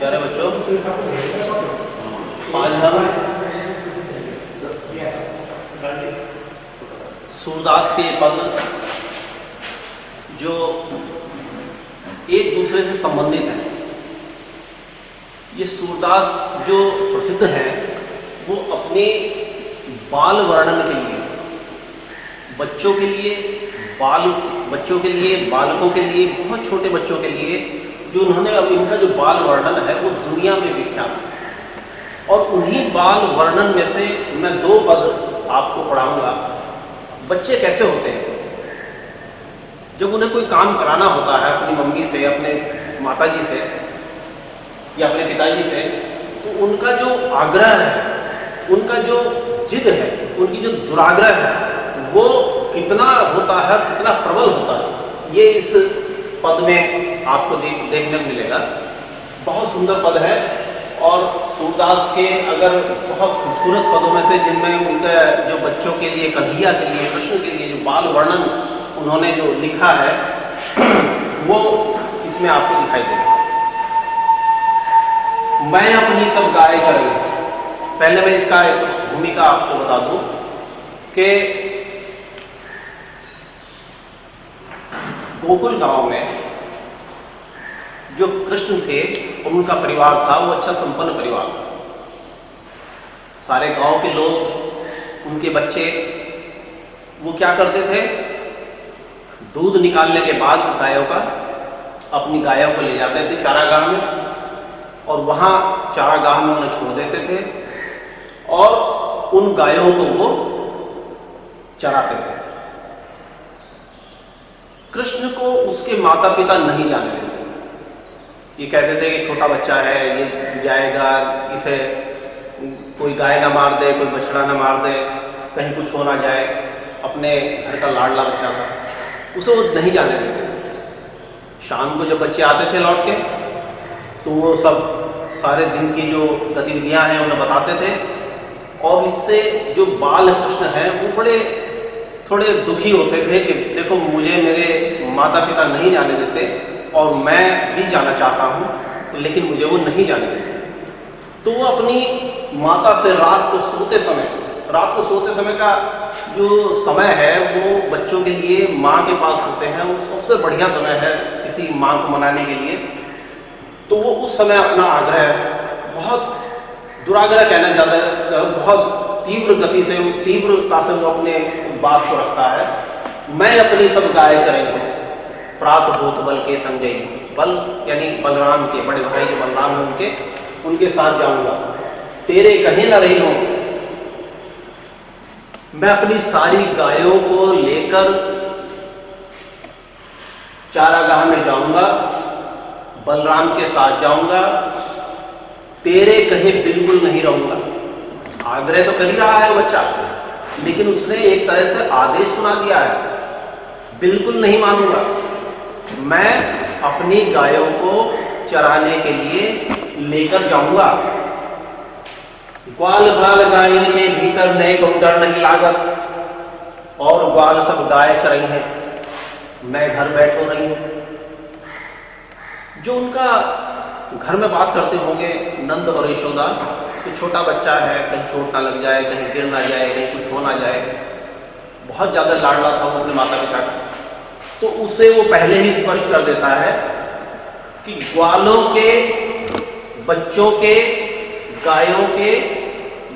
प्यारे बच्चों, आज हम सूरदास के पद जो एक दूसरे से संबंधित है। ये सूरदास जो प्रसिद्ध है वो अपने बाल वर्णन के लिए, बच्चों के लिए, बच्चों के लिए, बालकों के लिए, बहुत छोटे बच्चों के लिए, जो उन्होंने अब इनका जो बाल वर्णन है वो दुनिया में विख्यात है। और उन्हीं बाल वर्णन में से मैं 2 पद आपको पढ़ाऊंगा। बच्चे कैसे होते हैं, जब उन्हें कोई काम कराना होता है अपनी मम्मी से, अपने माताजी से या अपने पिताजी से, तो उनका जो आग्रह है, उनका जो जिद है, उनकी जो दुराग्रह है, वो कितना होता है, कितना प्रबल होता है, ये इस पद में आपको देखने को मिलेगा। बहुत सुंदर पद है और सूरदास के अगर बहुत खूबसूरत पदों में से, जिनमें उनके जो बच्चों के लिए, कन्हैया के लिए, कृष्ण के लिए जो बाल वर्णन उन्होंने जो लिखा है वो इसमें आपको दिखाई देगा। मैं अपनी सब गाय चरी। पहले मैं इसका एक भूमिका आपको बता दूं कि गोकुल गांव में जो कृष्ण थे, उनका परिवार था, वो अच्छा संपन्न परिवार था। सारे गांव के लोग, उनके बच्चे, वो क्या करते थे, दूध निकालने के बाद गायों का, अपनी गायों को ले जाते थे चारागाह में और वहां चारागाह में उन्हें छोड़ देते थे और उन गायों को वो चराते थे। कृष्ण को उसके माता पिता नहीं जाने देते। ये कहते थे कि छोटा बच्चा है, ये जाएगा, इसे कोई गाय ना मार दे, कोई बछड़ा ना मार दे, कहीं कुछ हो ना जाए। अपने घर का लाडला बच्चा था, उसे वो नहीं जाने देते। शाम को जब बच्चे आते थे लौट के, तो वो सब सारे दिन की जो गतिविधियां हैं उन्हें बताते थे और इससे जो बाल कृष्ण हैं वो बड़े थोड़े दुखी होते थे कि देखो, मुझे मेरे माता पिता नहीं जाने देते और मैं भी जाना चाहता हूँ, लेकिन मुझे वो नहीं जाने देते। तो वो अपनी माता से रात को सोते समय का जो समय है वो बच्चों के लिए माँ के पास होते हैं, वो सबसे बढ़िया समय है किसी माँ को मनाने के लिए। तो वो उस समय अपना आग्रह, बहुत दुराग्रह कहना ज़्यादा, बहुत तीव्र गति से, तीव्रता से वो अपने बात को रखता है। मैं अपनी सब गाय चरेंगे, प्रात होत बल के संजय। बल यानी बलराम के, बड़े भाई जो बलराम हैं उनके साथ जाऊंगा। तेरे कहीं न रही हो, मैं अपनी सारी गायों को लेकर चारागाह में जाऊंगा, बलराम के साथ जाऊंगा, तेरे कहीं बिल्कुल नहीं रहूंगा। आग्रह तो कर ही रहा है बच्चा, लेकिन उसने एक तरह से आदेश सुना दिया है, बिल्कुल नहीं मानूंगा। मैं अपनी गायों को चराने के लिए लेकर जाऊंगा। ग्वाल बाल गायन के भीतर नए को डर नहीं लागत, और ग्वाल सब गाय चराई हैं, मैं घर बैठो रही हूं। जो उनका घर में बात करते होंगे नंद और यशोदा, तो छोटा बच्चा है, कहीं चोट ना लग जाए, कहीं गिर ना जाए, कहीं कुछ हो ना जाए, बहुत ज़्यादा लाडला था वो अपने माता पिता का। तो उसे वो पहले ही स्पष्ट कर देता है कि ग्वालों के, बच्चों के, गायों के,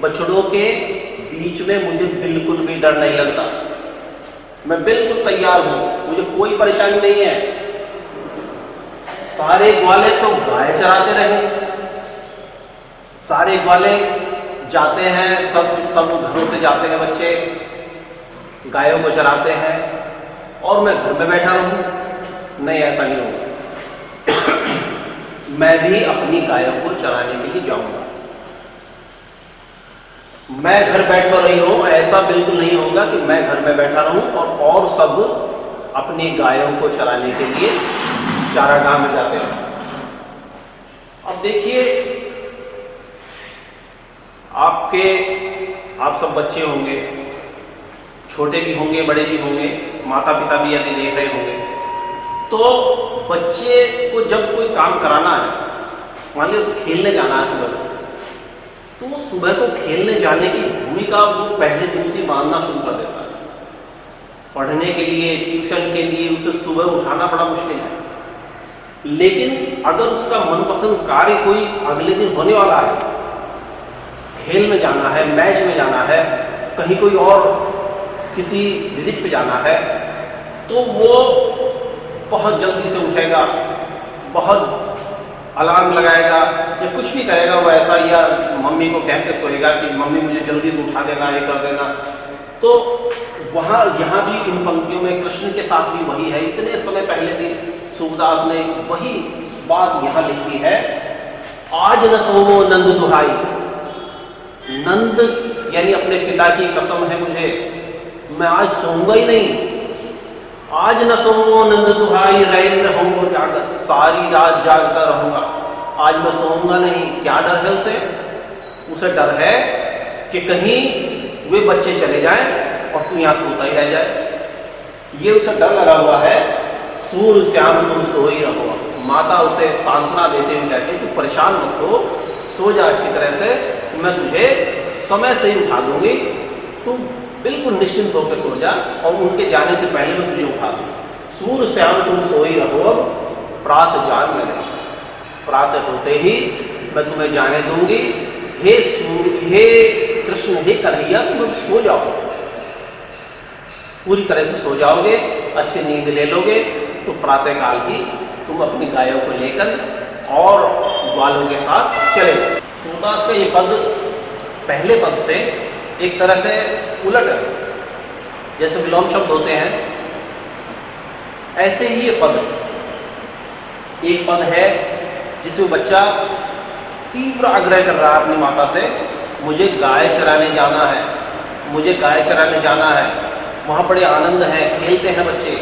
बछड़ों के बीच में मुझे बिल्कुल भी डर नहीं लगता। मैं बिल्कुल तैयार हूं, मुझे कोई परेशानी नहीं है। सारे ग्वाले तो गाय चराते रहे, सारे ग्वाले जाते हैं, सब घरों से जाते हैं बच्चे, गायों को चराते हैं, और मैं घर में बैठा रहूं? नहीं, ऐसा नहीं होगा। मैं भी अपनी गायों को चराने के लिए जाऊंगा। मैं घर बैठ रही हूं, ऐसा बिल्कुल नहीं होगा कि मैं घर में बैठा रहूं और सब अपनी गायों को चराने के लिए चारागाह में जाते हैं। अब देखिए, आप सब बच्चे होंगे, छोटे भी होंगे, बड़े भी होंगे, माता पिता भी यदि देख रहे होंगे, तो बच्चे को जब कोई काम कराना है मान लीजिए उसे खेलने जाना है सुबह को, तो वो सुबह को खेलने जाने की भूमिका वो पहले दिन से मानना शुरू कर देता है। पढ़ने के लिए, ट्यूशन के लिए उसे सुबह उठाना बड़ा मुश्किल है। लेकिन अगर उसका मनपसंद कार्य कोई अगले दिन होने वाला है, खेल में जाना है, मैच में जाना है, कहीं कोई और किसी विजिट पे जाना है, तो वो बहुत जल्दी से उठेगा, बहुत अलार्म लगाएगा या कुछ भी करेगा वो ऐसा, या मम्मी को कह के सोएगा कि मम्मी मुझे जल्दी से उठा देना, ये कर देना। तो वहाँ यहाँ भी इन पंक्तियों में कृष्ण के साथ भी वही है। इतने समय पहले भी सूरदास ने वही बात यहाँ लिख दी है, आज न सोवो नंद दुहाई। नंद यानी अपने पिता की कसम है मुझे, मैं आज सोऊंगा ही नहीं। आज न सोऊंगा नंद दुहाई, रह रहूंगा जागत, सारी रात जागता रहूंगा, आज मैं सोऊंगा नहीं। क्या डर है उसे? उसे डर है कि कहीं वे बच्चे चले जाएं और तू यहाँ सोता ही रह जाए। ये उसे डर लगा हुआ है। सूर्य श्याम तुम सोई रहो। माता उसे सांत्वना देते हुए कहती, तू परेशान मत हो, सो जा अच्छी तरह से, मैं तुझे समय से ही उठा दूंगी, तू बिल्कुल निश्चिंत होकर सो जा, और उनके जाने से पहले मैं तुझे उठा दूँ। सूर्य श्याम तुम सोई रहो, प्रात जान में नहीं, प्रातः होते ही मैं तुम्हें जाने दूंगी। हे सूर्य, हे कृष्ण, हे कन्हैया, तुम सो जाओ, पूरी तरह से सो जाओगे, अच्छी नींद ले लोगे, तो प्रातःकाल ही तुम अपनी गायों को लेकर और ग्वालों के साथ चले। सूरदास का ये पद पहले पद से एक तरह से उलट है, जैसे विलोम शब्द होते हैं ऐसे ही ये पद। एक पद है जिसमें बच्चा तीव्र आग्रह कर रहा है अपनी माता से, मुझे गाय चराने जाना है, मुझे गाय चराने जाना है। वहाँ बड़े आनंद है, खेलते हैं बच्चे,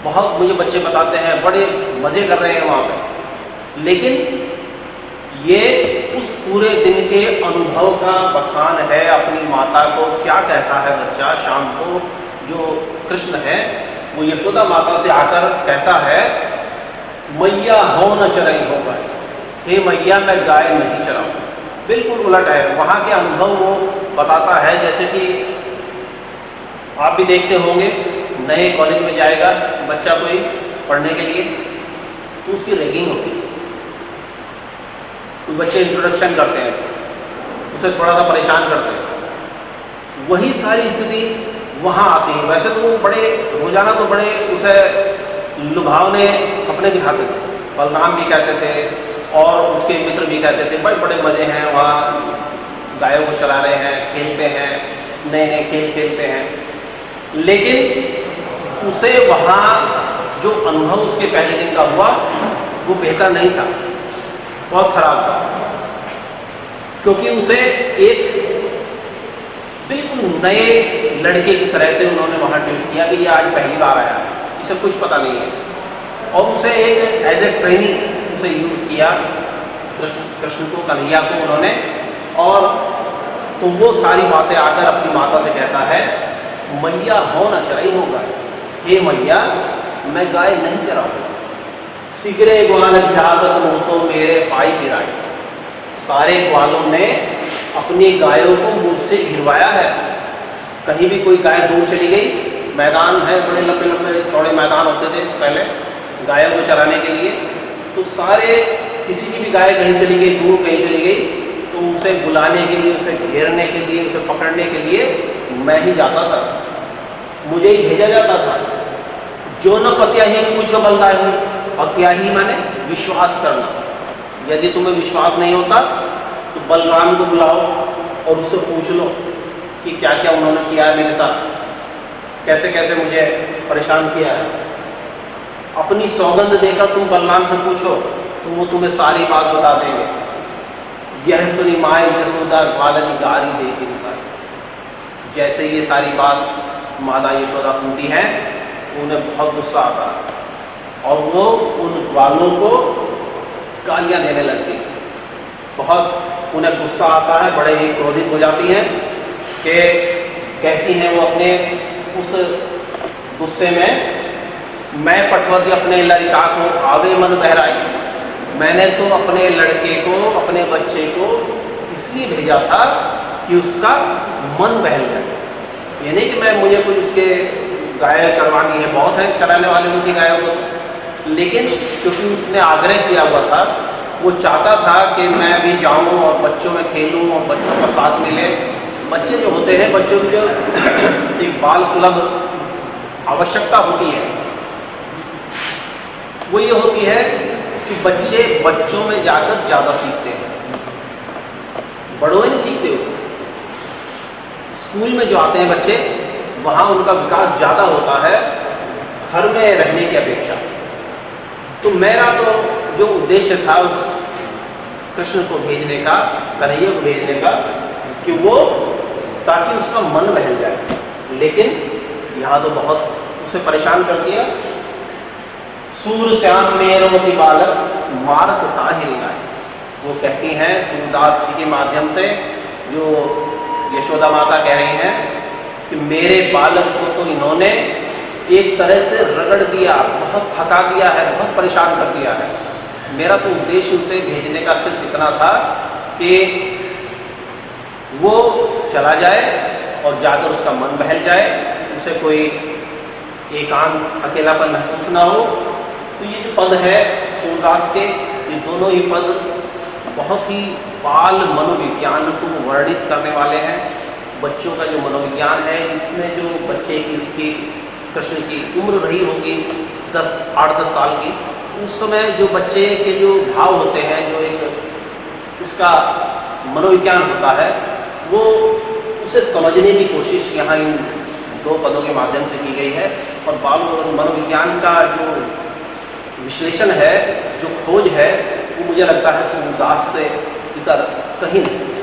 बहुत, मुझे बच्चे बताते हैं बड़े मज़े कर रहे हैं वहाँ पे। लेकिन ये उस पूरे दिन के अनुभव का बखान है, अपनी माता को क्या कहता है बच्चा शाम को। जो कृष्ण है वो यशोदा माता से आकर कहता है, मैया हो न चराई हो गाय, हे मैया मैं गाय नहीं चराऊँ। बिल्कुल उलट है, वहाँ के अनुभव वो बताता है। जैसे कि आप भी देखते होंगे, नए कॉलेज में जाएगा बच्चा कोई पढ़ने के लिए, तो उसकी रैगिंग होती है, कुछ बच्चे इंट्रोडक्शन करते हैं उसे थोड़ा सा परेशान करते हैं। वही सारी स्थिति वहाँ आती है। वैसे तो वो बड़े रोजाना तो बड़े उसे लुभावने सपने दिखाते थे, बलराम भी कहते थे और उसके मित्र भी कहते थे बड़े बड़े मज़े हैं वहाँ, गायों को चला रहे हैं, खेलते हैं, नए नए खेल खेलते हैं। लेकिन उसे वहाँ जो अनुभव उसके पहले दिन का हुआ वो बेहतर नहीं था, बहुत खराब था, क्योंकि उसे एक बिल्कुल नए लड़के की तरह से उन्होंने वहाँ ट्रीट किया कि ये आज पहली बार आया है, इसे कुछ पता नहीं है, और उसे एक एज ए ट्रेनिंग उसे यूज़ किया कृष्ण को, कन्हैया को उन्होंने। और तो वो सारी बातें आकर अपनी माता से कहता है, मैया हो न चराई हो गाय, हे मैया मैं गाय नहीं चराऊंगा। सिगरे ग्वाल घिरावत मोसो मेरे पाई गिराई। सारे ग्वालों ने अपनी गायों को मुझसे घिरवाया है। कहीं भी कोई गाय दूर चली गई, मैदान है, बड़े लंबे लंबे चौड़े मैदान होते थे पहले गायों को चराने के लिए, तो सारे किसी की भी गाय कहीं चली गई, दूर कहीं चली गई, तो उसे बुलाने के लिए, उसे घेरने के लिए, उसे पकड़ने के लिए मैं ही जाता था, मुझे ही भेजा जाता था। जो न पत्याही पूछो बलदाही, पत्याही माने विश्वास करना। यदि तुम्हें विश्वास नहीं होता तो बलराम को बुलाओ और उससे पूछ लो कि क्या क्या उन्होंने किया है मेरे साथ, कैसे कैसे मुझे परेशान किया है। अपनी सौगंध देकर तुम बलराम से पूछो तो वो तुम्हें सारी बात बता देंगे। यह सुनी माई यशोदा ग्वालनी गारी देती रिसाई। जैसे ये सारी बात माता यशोदा सुनती हैं, उन्हें बहुत गुस्सा आता है और वो उन ग्वालों को गालियाँ देने लगती हैं। बहुत उन्हें गुस्सा आता है, बड़े ही क्रोधित हो जाती हैं कि कहती हैं वो अपने उस गुस्से में, मैं पटवती अपने लड़का को आवे मन बहराई। मैंने तो अपने लड़के को, अपने बच्चे को इसलिए भेजा था कि उसका मन बहल जाए। ये नहीं कि मुझे कोई उसके गाय चरवानी है, बहुत है चराने वाले उनकी गायों को, लेकिन क्योंकि उसने आग्रह किया हुआ था, वो चाहता था कि मैं भी जाऊं और बच्चों में खेलूं और बच्चों का साथ मिले। बच्चे जो होते हैं, बच्चों की जो एक बाल सुलभ आवश्यकता होती है वो ये होती है कि बच्चे बच्चों में जाकर ज़्यादा सीखते हैं, बड़ों में नहीं सीखते हो। स्कूल में जो आते हैं बच्चे, वहाँ उनका विकास ज़्यादा होता है घर में रहने की अपेक्षा। तो मेरा तो जो उद्देश्य था उस कृष्ण को भेजने का, कन्हैया को भेजने का, कि वो ताकि उसका मन बहल जाए, लेकिन यहाँ तो बहुत उसे परेशान कर दिया। सूर श्याम मेरोति बालक मारत ताहि लाए, वो कहती हैं सूरदास जी के माध्यम से, जो यशोदा माता कह रही हैं कि मेरे बालक को तो इन्होंने एक तरह से रगड़ दिया, बहुत थका दिया है, बहुत परेशान कर दिया है। मेरा तो उद्देश्य उसे भेजने का सिर्फ इतना था कि वो चला जाए और जाकर उसका मन बहल जाए, उसे कोई एकांत अकेलापन महसूस ना हो। तो ये जो पद है सूरदास के, ये दोनों ही पद बहुत ही बाल मनोविज्ञान को वर्णित करने वाले हैं। बच्चों का जो मनोविज्ञान है, इसमें जो बच्चे की, उसकी कृष्ण की उम्र रही होगी 8-10 साल की, उस समय जो बच्चे के जो भाव होते हैं, जो एक उसका मनोविज्ञान होता है, वो उसे समझने की कोशिश यहाँ इन 2 पदों के माध्यम से की गई है। और बाल मनोविज्ञान का जो विश्लेषण है, जो खोज है, वो मुझे लगता है सूरदास से इतर कहीं नहीं।